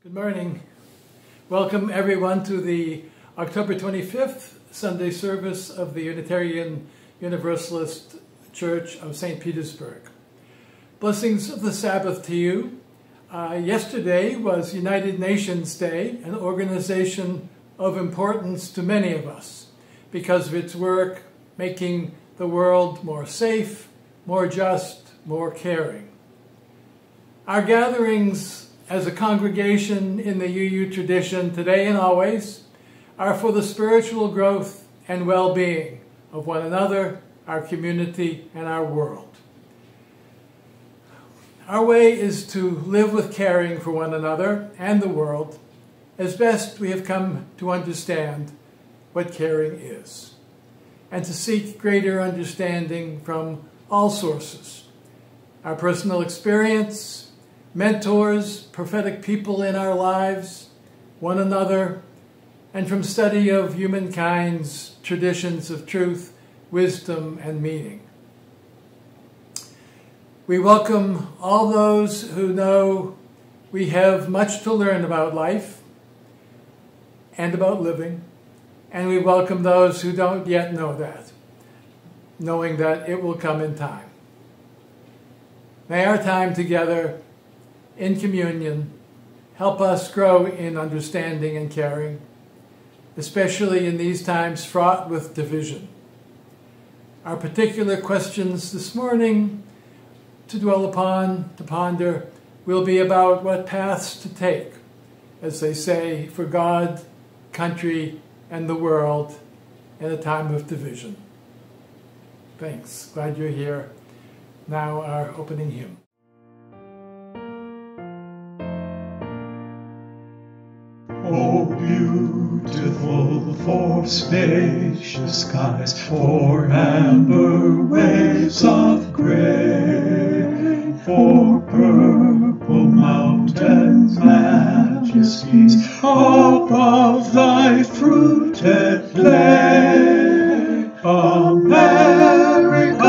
Good morning. Welcome everyone to the October 25th Sunday service of the Unitarian Universalist Church of St. Petersburg. Blessings of the Sabbath to you. Yesterday was United Nations Day, an organization of importance to many of us because of its work making the world more safe, more just, more caring. Our gatherings as a congregation in the UU tradition today and always are for the spiritual growth and well-being of one another, our community, and our world. Our way is to live with caring for one another and the world as best we have come to understand what caring is, and to seek greater understanding from all sources: our personal experience, mentors, prophetic people in our lives, one another, and from study of humankind's traditions of truth, wisdom, and meaning. We welcome all those who know we have much to learn about life and about living, and we welcome those who don't yet know that, knowing that it will come in time. May our time together in communion help us grow in understanding and caring, especially in these times fraught with division. Our particular questions this morning to dwell upon, to ponder, will be about what paths to take, as they say, for God, country, and the world in a time of division. Thanks. Glad you're here. Now our opening hymn. Oh, beautiful for spacious skies, for amber waves of gray, for purple mountains' majesties above thy fruited lay. America,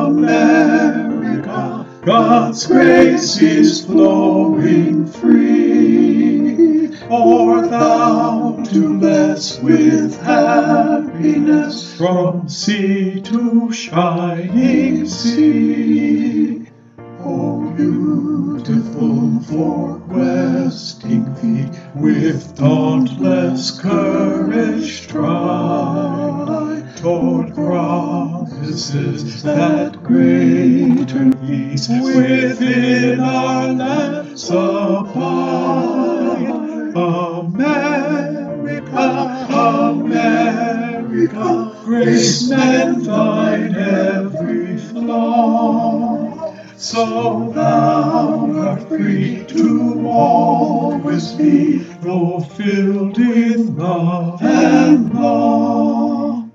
America, God's grace is flowing free. For thou to bless with happiness from sea to shining sea. O beautiful for questing feet, with dauntless courage stride toward promises that greater peace within our land supply. America, America, grace meant thine every flaw, so thou art free to always be fulfilled in love and law.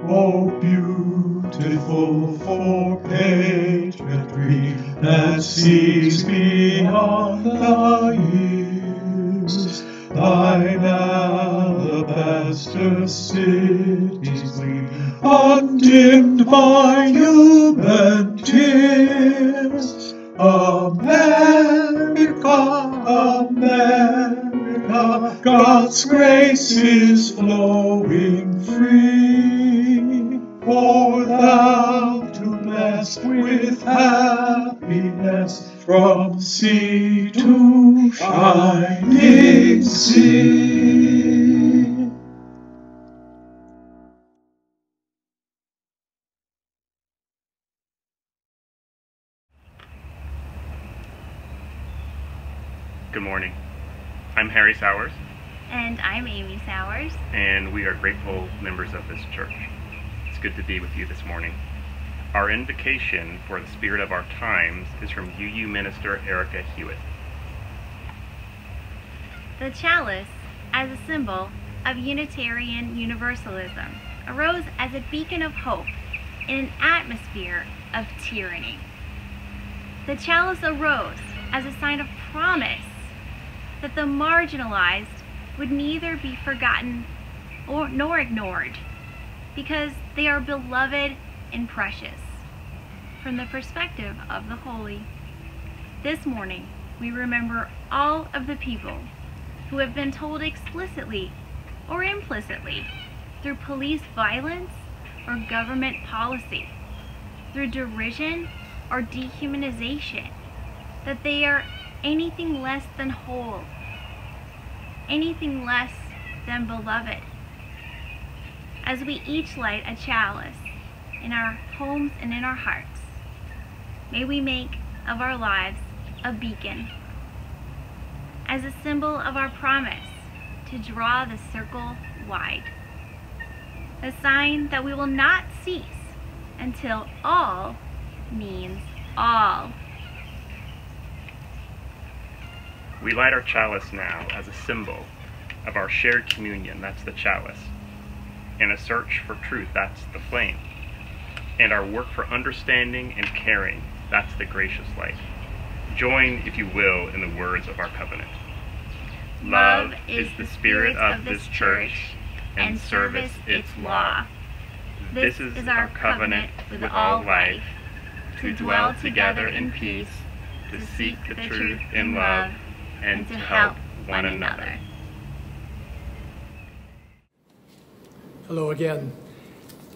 Oh, beautiful for patriotry that sees beyond the years, thine alabaster cities gleam, undimmed by human tears. America, America, God's grace is flowing free. For thou to bless with happiness from sea to shining sea. Good morning. I'm Harry Sowers. And I'm Amy Sowers. And we are grateful members of this church. It's good to be with you this morning. Our invocation for the spirit of our times is from UU Minister Erica Hewitt. The chalice, as a symbol of Unitarian Universalism, arose as a beacon of hope in an atmosphere of tyranny. The chalice arose as a sign of promise that the marginalized would neither be forgotten nor ignored, because they are beloved and precious from the perspective of the holy. This morning, we remember all of the people who have been told explicitly or implicitly through police violence or government policy, through derision or dehumanization, that they are anything less than whole, anything less than beloved. As we each light a chalice in our homes and in our hearts, may we make of our lives a beacon, as a symbol of our promise to draw the circle wide, a sign that we will not cease until all means all. We light our chalice now as a symbol of our shared communion, that's the chalice, and a search for truth, that's the flame, and our work for understanding and caring, that's the gracious light. Join, if you will, in the words of our covenant. Love is the spirit of this church, and service its law. This is our covenant with all life, to dwell together in peace, to seek the truth in love, and to help one another. Hello again.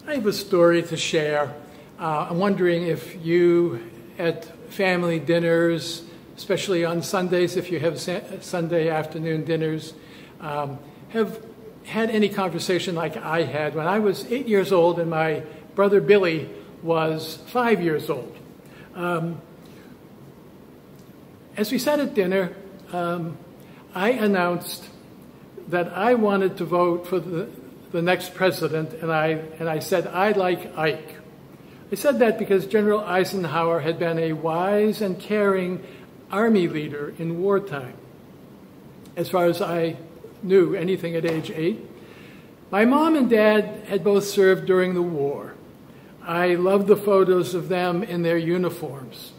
I have a story to share. I'm wondering if you, at family dinners, especially on Sundays, if you have Sunday afternoon dinners, have had any conversation like I had when I was 8 years old and my brother Billy was 5 years old. As we sat at dinner, I announced that I wanted to vote for the next president, and I said I like Ike. I said that because General Eisenhower had been a wise and caring army leader in wartime. As far as I knew anything at age 8. My mom and dad had both served during the war. I loved the photos of them in their uniforms.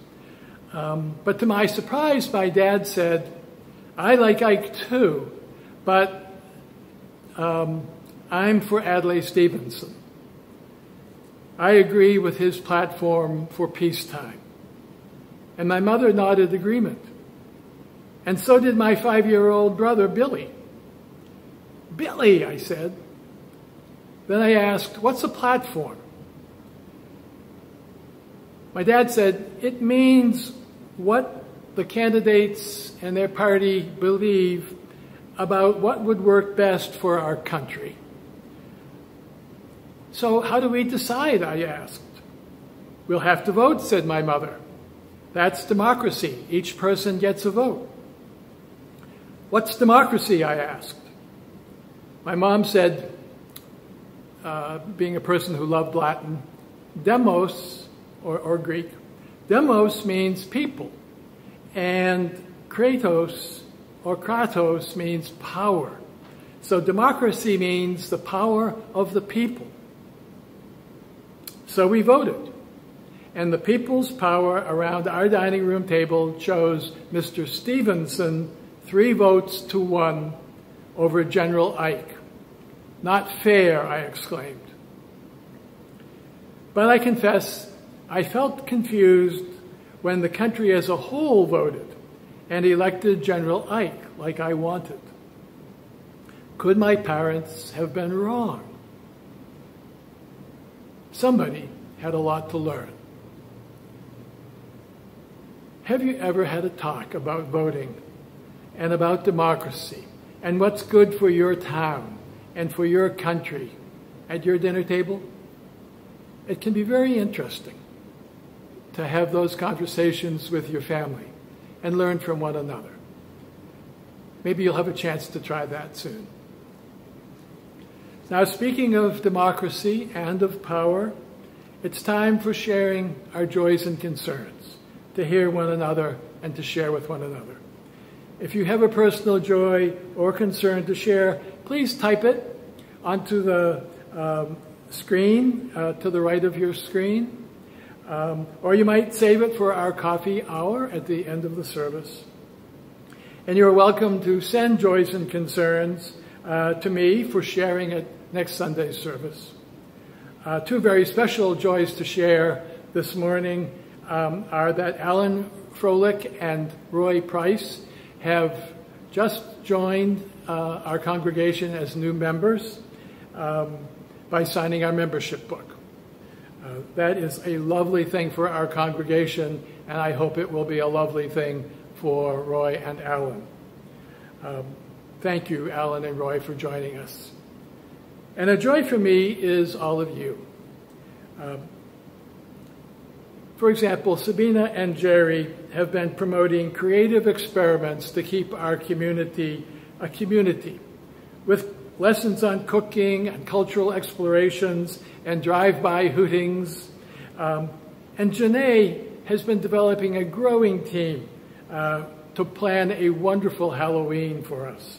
But to my surprise, my dad said, I like Ike too, but I'm for Adlai Stevenson. I agree with his platform for peacetime. And my mother nodded agreement. And so did my 5-year-old brother, Billy. Billy, I said. Then I asked, what's a platform? My dad said, it means what the candidates and their party believe about what would work best for our country. So how do we decide, I asked. We'll have to vote, said my mother. That's democracy. Each person gets a vote. What's democracy, I asked. My mom said, being a person who loved Latin, demos, or Greek, demos means people, and kratos, or kratos, means power. So democracy means the power of the people. So we voted, and the people's power around our dining room table chose Mr. Stevenson 3 votes to 1 over General Ike. Not fair, I exclaimed. But I confess, I felt confused when the country as a whole voted and elected General Ike like I wanted. Could my parents have been wrong? Somebody had a lot to learn. Have you ever had a talk about voting and about democracy and what's good for your town and for your country at your dinner table? It can be very interesting to have those conversations with your family and learn from one another. Maybe you'll have a chance to try that soon. Now, speaking of democracy and of power, it's time for sharing our joys and concerns, to hear one another and to share with one another. If you have a personal joy or concern to share, please type it onto the screen to the right of your screen, or you might save it for our coffee hour at the end of the service. And you're welcome to send joys and concerns to me for sharing at next Sunday's service. 2 very special joys to share this morning. are that Alan Froelich and Roy Price have just joined our congregation as new members by signing our membership book. That is a lovely thing for our congregation, and I hope it will be a lovely thing for Roy and Alan. Thank you, Alan and Roy, for joining us. And a joy for me is all of you. For example, Sabina and Jerry have been promoting creative experiments to keep our community a community, with lessons on cooking and cultural explorations and drive-by hootings. And Janae has been developing a growing team to plan a wonderful Halloween for us.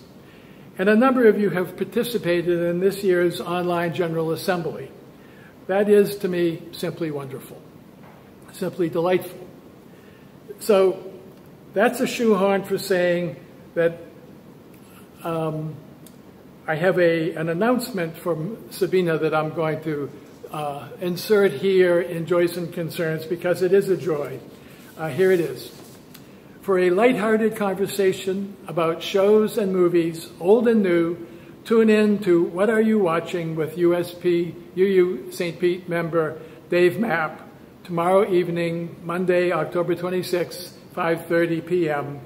And a number of you have participated in this year's online General Assembly. That is, to me, simply wonderful, simply delightful. So that's a shoehorn for saying that I have an announcement from Sabina that I'm going to insert here in Joys and Concerns because it is a joy. Here it is. For a lighthearted conversation about shows and movies, old and new, tune in to What Are You Watching with UU St. Pete member Dave Mapp tomorrow evening, Monday, October 26th, 5:30 p.m.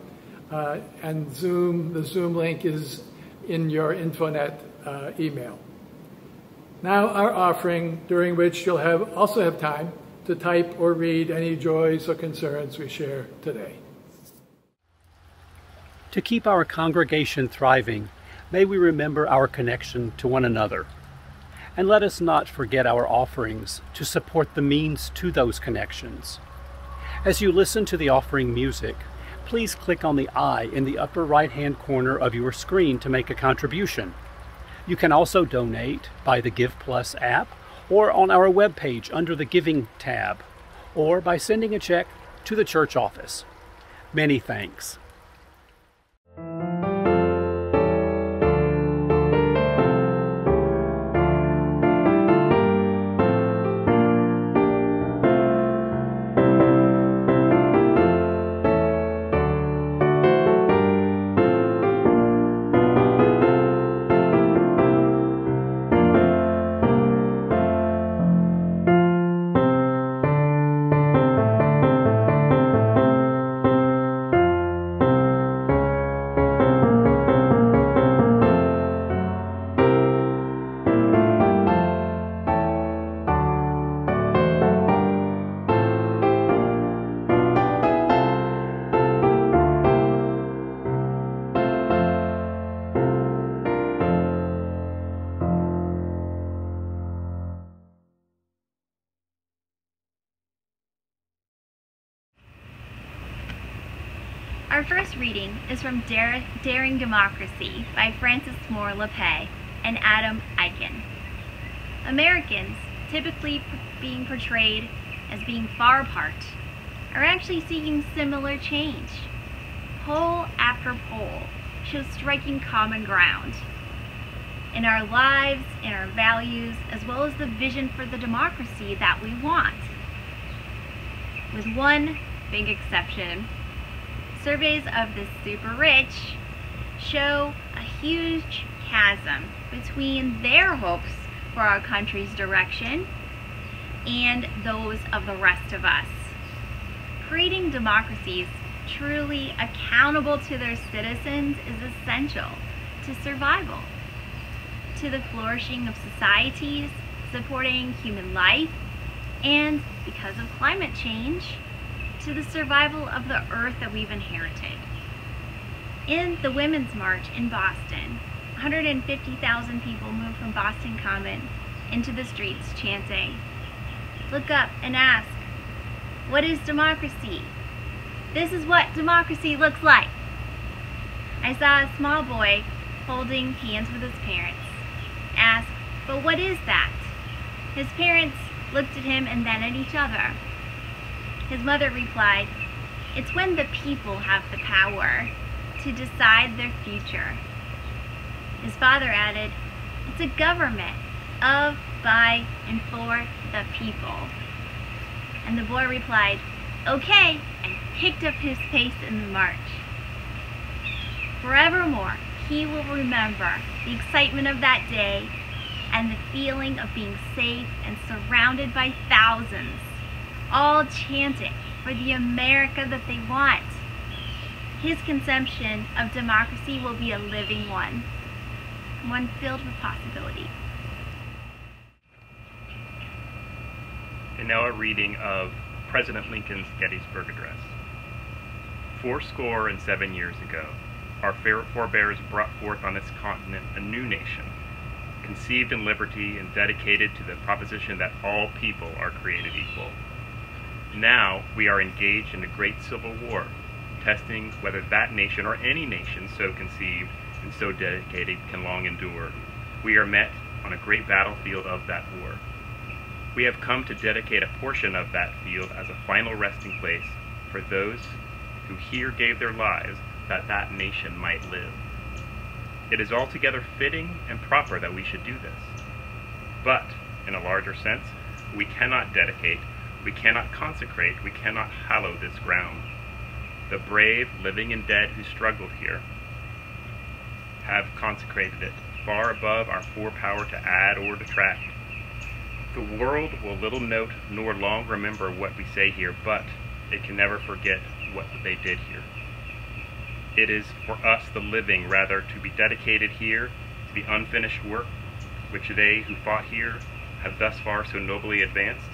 And the Zoom link is in your Infonet email. Now our offering, during which you'll also have time to type or read any joys or concerns we share today. To keep our congregation thriving, may we remember our connection to one another. And let us not forget our offerings to support the means to those connections. As you listen to the offering music, please click on the I in the upper right-hand corner of your screen to make a contribution. You can also donate by the Give Plus app or on our webpage under the Giving tab, or by sending a check to the church office. Many thanks. Our first reading is from Daring Democracy by Francis Moore LePay and Adam Eichen. Americans, typically being portrayed as being far apart, are actually seeking similar change. Poll after poll shows striking common ground in our lives, in our values, as well as the vision for the democracy that we want. With one big exception, surveys of the super rich show a huge chasm between their hopes for our country's direction and those of the rest of us. Creating democracies truly accountable to their citizens is essential to survival, to the flourishing of societies, supporting human life, and, because of climate change, to the survival of the earth that we've inherited. In the Women's March in Boston, 150,000 people moved from Boston Common into the streets chanting, "Look up and ask, what is democracy? This is what democracy looks like." I saw a small boy holding hands with his parents ask, "But what is that?" His parents looked at him and then at each other. His mother replied, "It's when the people have the power to decide their future." His father added, "It's a government of, by, and for the people." And the boy replied, okay, and picked up his pace in the march. Forevermore, he will remember the excitement of that day and the feeling of being safe and surrounded by thousands, all chanting for the America that they want. His conception of democracy will be a living one filled with possibility. And now a reading of President Lincoln's Gettysburg Address. 77 years ago, our forebears brought forth on this continent a new nation, conceived in liberty and dedicated to the proposition that all people are created equal. Now we are engaged in a great civil war, testing whether that nation or any nation so conceived and so dedicated can long endure. We are met on a great battlefield of that war. We have come to dedicate a portion of that field as a final resting place for those who here gave their lives that that nation might live. It is altogether fitting and proper that we should do this. But, in a larger sense, we cannot dedicate, we cannot consecrate, we cannot hallow this ground. The brave, living and dead who struggled here have consecrated it far above our power to add or detract. The world will little note nor long remember what we say here, but it can never forget what they did here. It is for us, the living, rather, to be dedicated here to the unfinished work which they who fought here have thus far so nobly advanced.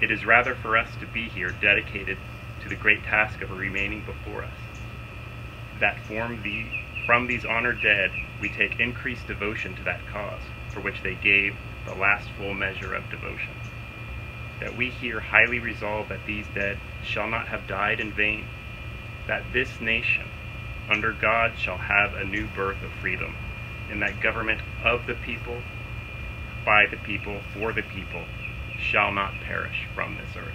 It is rather for us to be here dedicated to the great task of remaining before us, that from these honored dead we take increased devotion to that cause for which they gave the last full measure of devotion, that we here highly resolve that these dead shall not have died in vain, that this nation under God shall have a new birth of freedom, and that government of the people, by the people, for the people, shall not perish from this earth.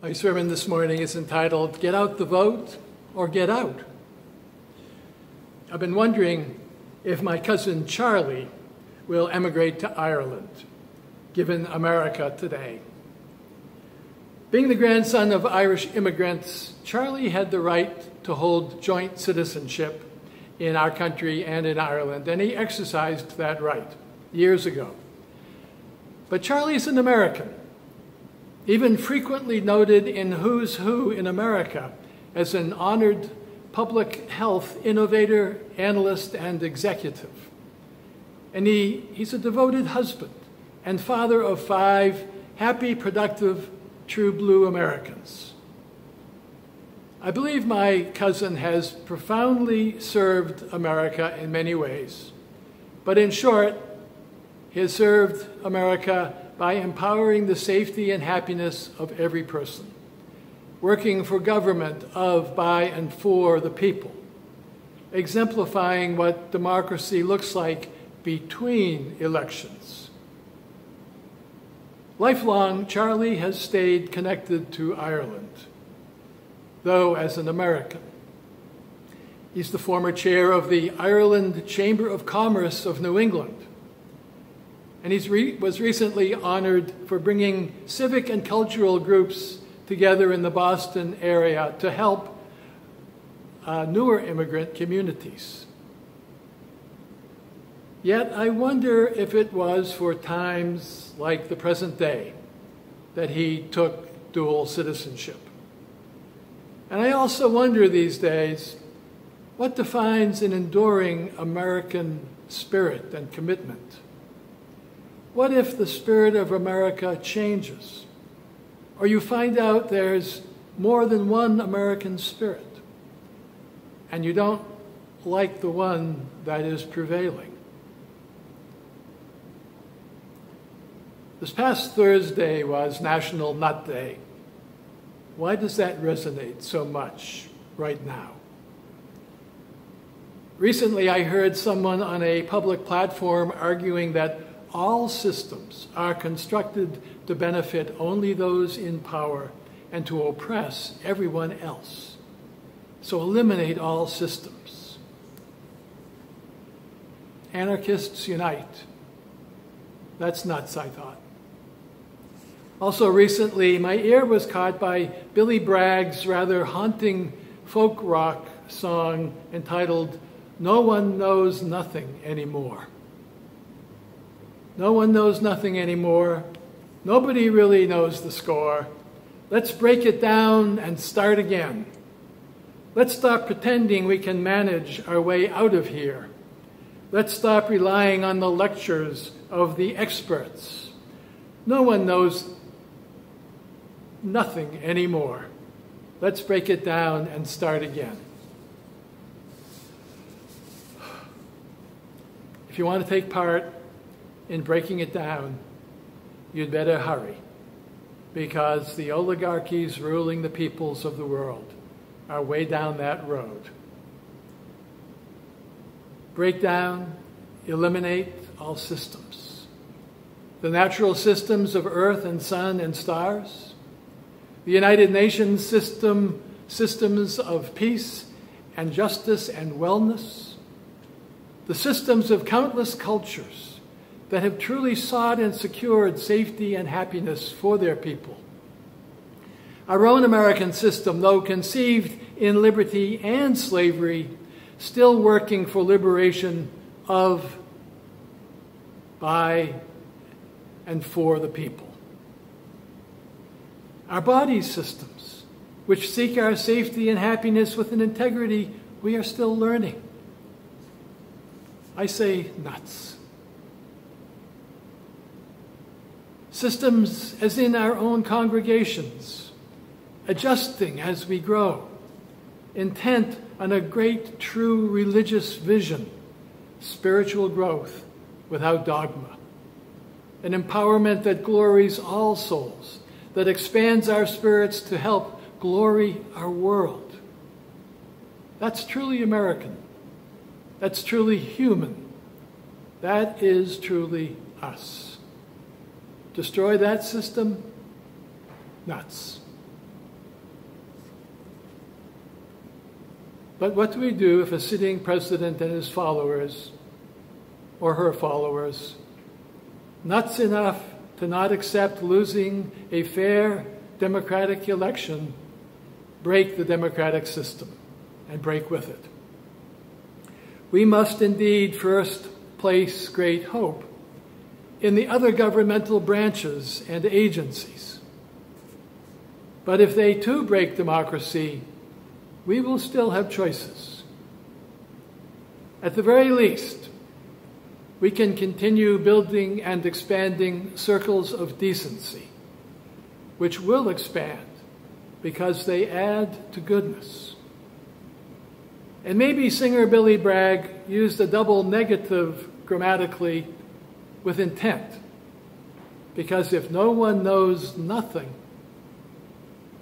My sermon this morning is entitled, Get Out the Vote or Get Out. I've been wondering if my cousin Charlie will emigrate to Ireland, given America today. Being the grandson of Irish immigrants, Charlie had the right to hold joint citizenship in our country and in Ireland, and he exercised that right years ago. But Charlie's an American, even frequently noted in Who's Who in America as an honored public health innovator, analyst, and executive. And he's a devoted husband and father of 5 happy, productive, true blue Americans. I believe my cousin has profoundly served America in many ways, but in short, he has served America by empowering the safety and happiness of every person, working for government of, by, and for the people, exemplifying what democracy looks like between elections. Lifelong, Charlie has stayed connected to Ireland, though as an American. He's the former chair of the Ireland Chamber of Commerce of New England, and he was recently honored for bringing civic and cultural groups together in the Boston area to help newer immigrant communities. Yet I wonder if it was for times like the present day that he took dual citizenship. And I also wonder these days, what defines an enduring American spirit and commitment? What if the spirit of America changes, or you find out there's more than one American spirit, and you don't like the one that is prevailing? This past Thursday was National Nut Day. Why does that resonate so much right now? Recently, I heard someone on a public platform arguing that all systems are constructed to benefit only those in power and to oppress everyone else. So eliminate all systems. Anarchists unite. That's nuts, I thought. Also recently, my ear was caught by Billy Bragg's rather haunting folk rock song entitled "No One Knows Nothing Anymore." No one knows nothing anymore. Nobody really knows the score. Let's break it down and start again. Let's stop pretending we can manage our way out of here. Let's stop relying on the lectures of the experts. No one knows nothing anymore. Let's break it down and start again. If you want to take part in breaking it down, you'd better hurry, because the oligarchies ruling the peoples of the world are way down that road. Break down, eliminate all systems. The natural systems of earth and sun and stars, the United Nations systems of peace and justice and wellness, the systems of countless cultures that have truly sought and secured safety and happiness for their people. Our own American system, though conceived in liberty and slavery, still working for liberation of, by, and for the people. Our body systems, which seek our safety and happiness with an integrity we are still learning. I say nuts. Systems as in our own congregations, adjusting as we grow, intent on a great true religious vision, spiritual growth without dogma, an empowerment that glories all souls, that expands our spirits to help glory our world. That's truly American. That's truly human. That is truly us. Destroy that system? Nuts. But what do we do if a sitting president and his followers, or her followers, nuts enough to not accept losing a fair democratic election, break the democratic system and break with it? We must indeed first place great hope in the other governmental branches and agencies. But if they too break democracy, we will still have choices. At the very least, we can continue building and expanding circles of decency, which will expand because they add to goodness. And maybe singer Billy Bragg used a double negative grammatically with intent, because if no one knows nothing,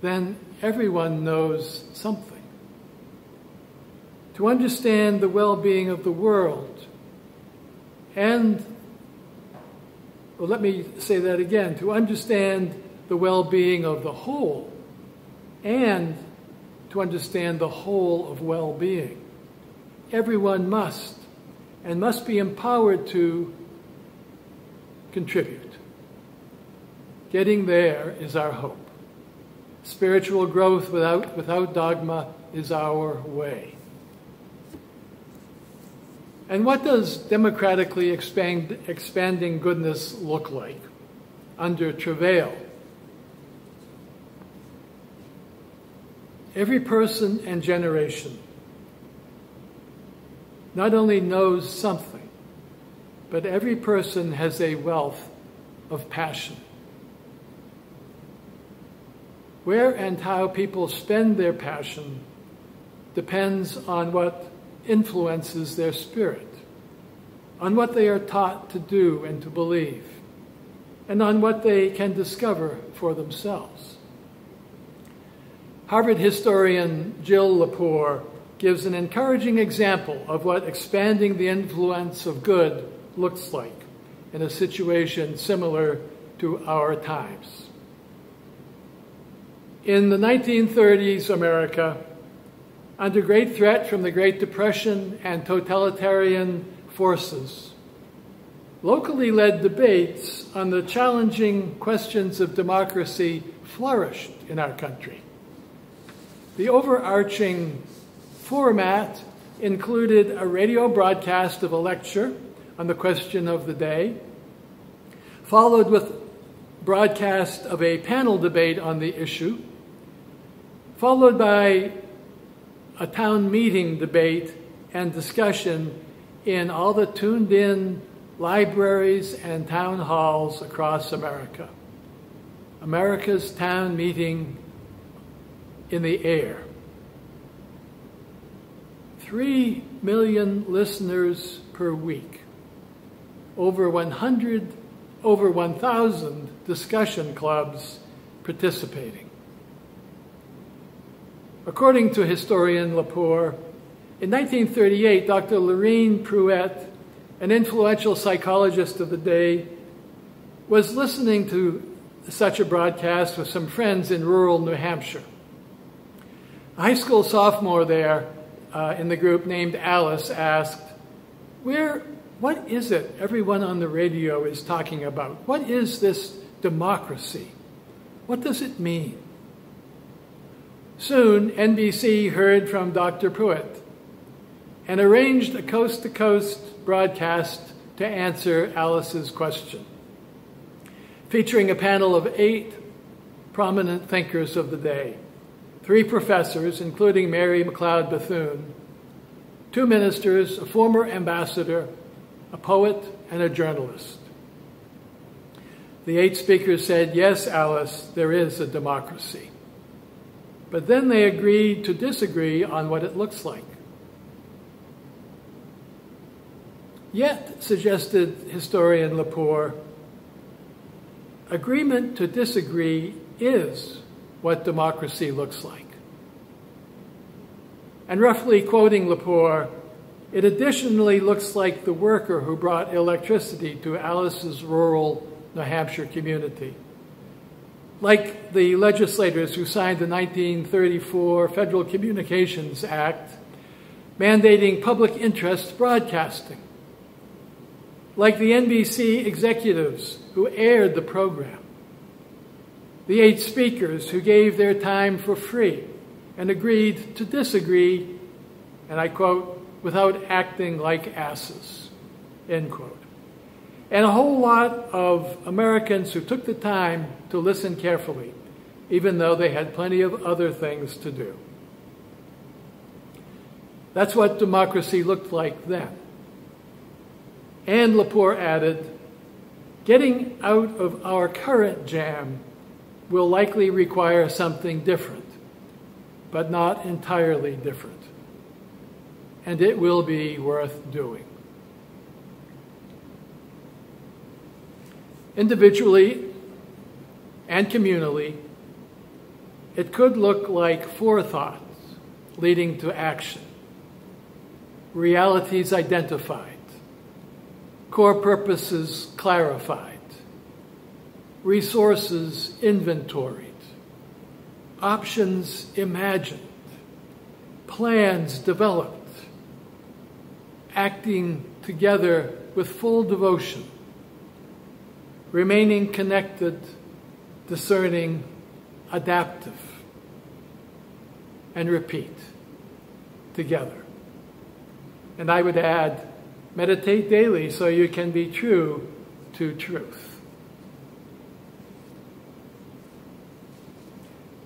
then everyone knows something. To understand the well-being of the world, and, well, let me say that again, to understand the well-being of the whole, and to understand the whole of well-being, everyone must be empowered to contribute. Getting there is our hope. Spiritual growth without dogma is our way. And what does democratically expanding goodness look like under travail? Every person and generation not only knows something, but every person has a wealth of passion. Where and how people spend their passion depends on what influences their spirit, on what they are taught to do and to believe, and on what they can discover for themselves. Harvard historian Jill Lepore gives an encouraging example of what expanding the influence of good looks like in a situation similar to our times. In the 1930s America, under great threat from the Great Depression and totalitarian forces, locally led debates on the challenging questions of democracy flourished in our country. The overarching format included a radio broadcast of a lecture on the question of the day, followed with broadcast of a panel debate on the issue, followed by a town meeting debate and discussion in all the tuned-in libraries and town halls across America. America's town meeting in the air. 3 million listeners per week. Over 1,000 discussion clubs participating. According to historian Lepore, in 1938, Dr. Lorene Pruitt, an influential psychologist of the day, was listening to such a broadcast with some friends in rural New Hampshire. A high school sophomore there in the group named Alice asked, what is it everyone on the radio is talking about? What is this democracy? What does it mean? Soon, NBC heard from Dr. Pruitt and arranged a coast-to-coast broadcast to answer Alice's question, featuring a panel of 8 prominent thinkers of the day, 3 professors, including Mary McLeod Bethune, 2 ministers, a former ambassador, a poet, and a journalist. The 8 speakers said, "Yes, Alice, there is a democracy." But then they agreed to disagree on what it looks like. Yet, suggested historian Lepore, agreement to disagree is what democracy looks like. And roughly quoting Lepore, it additionally looks like the worker who brought electricity to Alice's rural New Hampshire community, like the legislators who signed the 1934 Federal Communications Act mandating public interest broadcasting, like the NBC executives who aired the program, the 8 speakers who gave their time for free and agreed to disagree, and I quote, "without acting like asses," end quote. And a whole lot of Americans who took the time to listen carefully, even though they had plenty of other things to do. That's what democracy looked like then. And Lepore added, getting out of our current jam will likely require something different, but not entirely different. And it will be worth doing. Individually and communally, it could look like forethought leading to action, realities identified, core purposes clarified, resources inventoried, options imagined, plans developed, acting together with full devotion, remaining connected, discerning, adaptive, and repeat together. And I would add, meditate daily so you can be true to truth.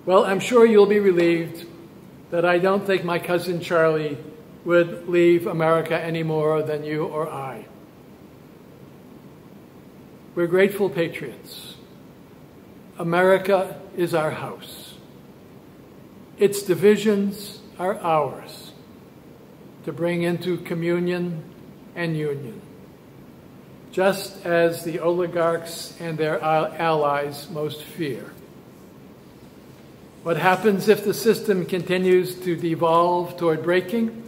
Well, I'm sure you'll be relieved that I don't think my cousin Charlie would leave America any more than you or I. We're grateful patriots. America is our house. Its divisions are ours to bring into communion and union, just as the oligarchs and their allies most fear. What happens if the system continues to devolve toward breaking?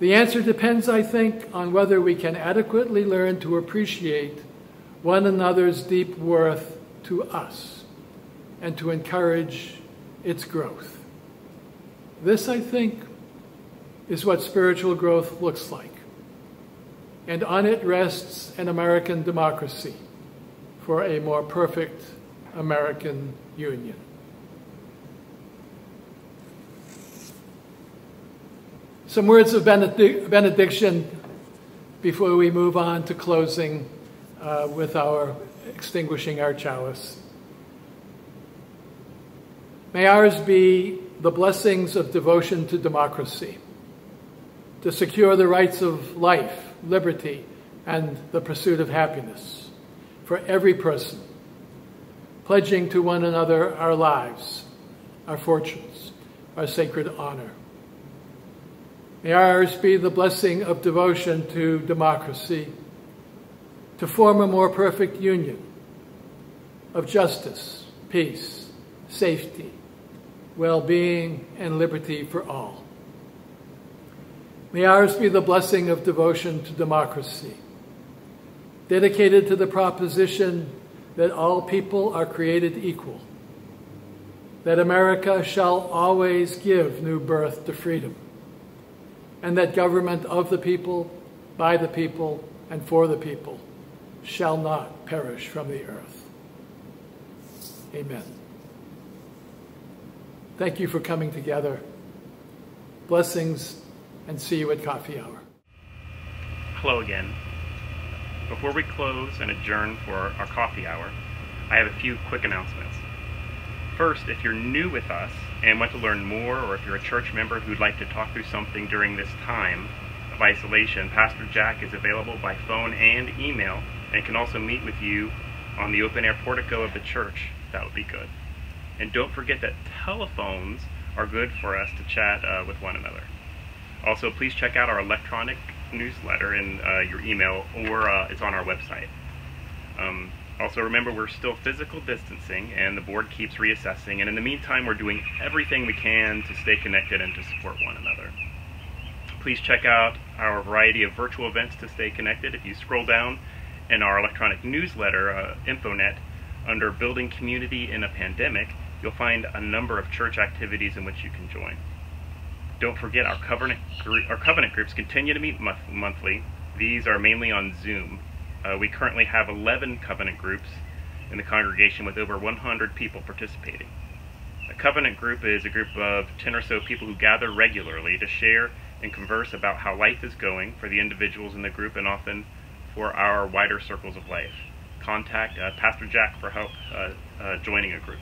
The answer depends, I think, on whether we can adequately learn to appreciate one another's deep worth to us and to encourage its growth. This, I think, is what spiritual growth looks like. and on it rests an American democracy for a more perfect American union. Some words of benediction before we move on to closing with our extinguishing our chalice. May ours be the blessings of devotion to democracy, to secure the rights of life, liberty, and the pursuit of happiness for every person, pledging to one another our lives, our fortunes, our sacred honor. May ours be the blessing of devotion to democracy, to form a more perfect union of justice, peace, safety, well-being, and liberty for all. May ours be the blessing of devotion to democracy, dedicated to the proposition that all people are created equal, that America shall always give new birth to freedom, and that government of the people, by the people, and for the people shall not perish from the earth. Amen. Thank you for coming together. Blessings, and see you at coffee hour. Hello again. Before we close and adjourn for our coffee hour, I have a few quick announcements. First, if you're new with us and want to learn more, or if you're a church member who'd like to talk through something during this time of isolation, Pastor Jack is available by phone and email, and can also meet with you on the open-air portico of the church. That would be good. And don't forget that telephones are good for us to chat with one another. Also, please check out our electronic newsletter in your email, or it's on our website. Also, remember, we're still physical distancing, and the board keeps reassessing, and in the meantime, we're doing everything we can to stay connected and to support one another. Please check out our variety of virtual events to stay connected. If you scroll down in our electronic newsletter, InfoNet, under Building Community in a Pandemic, you'll find a number of church activities in which you can join. Don't forget, our covenant groups continue to meet monthly. These are mainly on Zoom. We currently have 11 covenant groups in the congregation with over 100 people participating. A covenant group is a group of 10 or so people who gather regularly to share and converse about how life is going for the individuals in the group, and often for our wider circles of life. Contact Pastor Jack for help joining a group.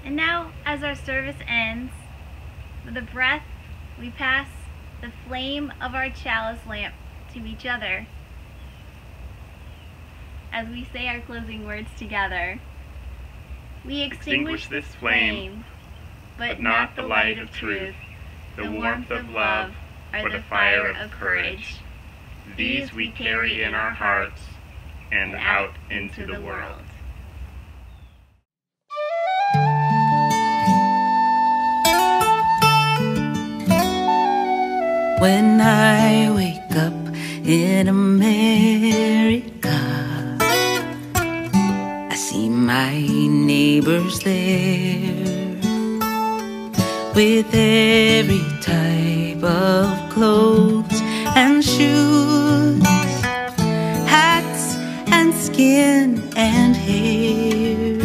And now, as our service ends, with a breath, we pass the flame of our chalice lamp to each other as we say our closing words together. We extinguish this flame, but not the light of truth, the warmth of love, or the fire of courage. These we carry in our hearts and out into the world. When I wake up in America, I see my neighbors there with every type of clothes and shoes, hats and skin and hair,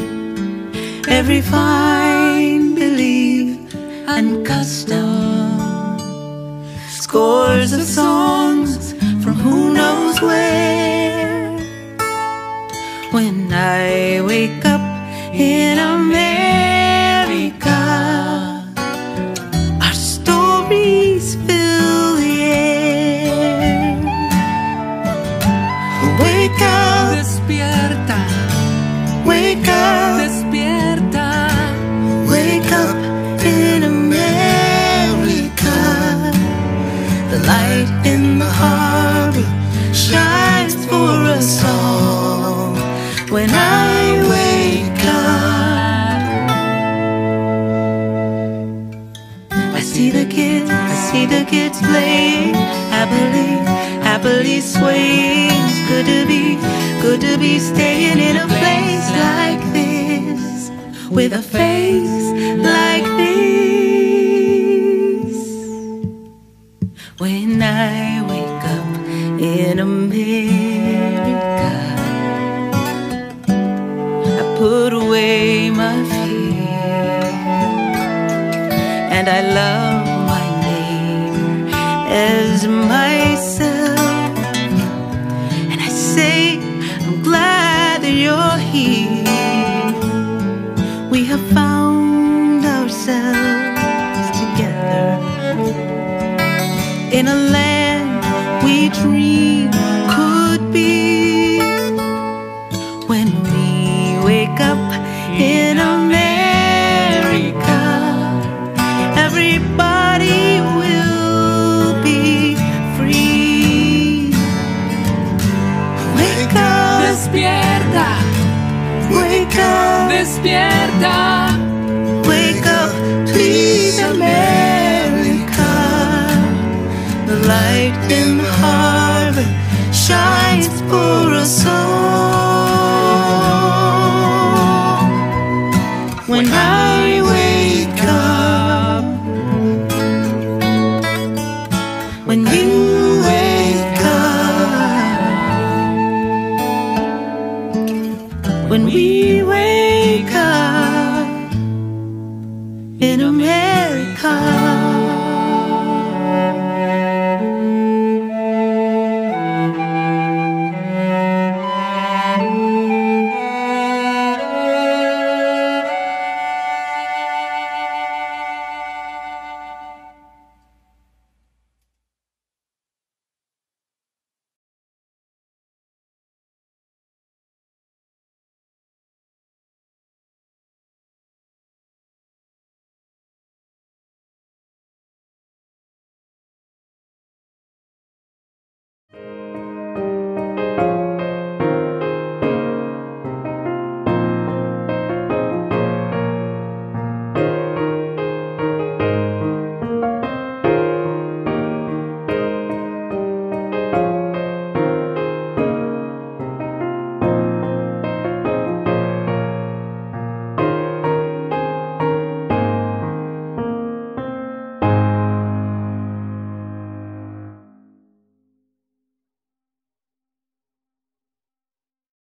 every fine belief and custom, scores of songs from who knows where. When I wake up in America, our stories fill the air. Wake up, despierta, wake up, despierta, wake up in America. The light in the harbor shines for us all. When I wake up, I see the kids playing happily swaying. It's good to be staying in a place like this, with a face like this. in America. I put away my fear, and I love my neighbor as myself. And I say, I'm glad that you're here. We have found ourselves together in a land we dream could be. When we wake up in America, everybody will be free. Wake up, Despierta, wake up, despierta. wake up, please, America. The light in the harbor shines for us all. When I wake up, when you wake up, when we wake up in America.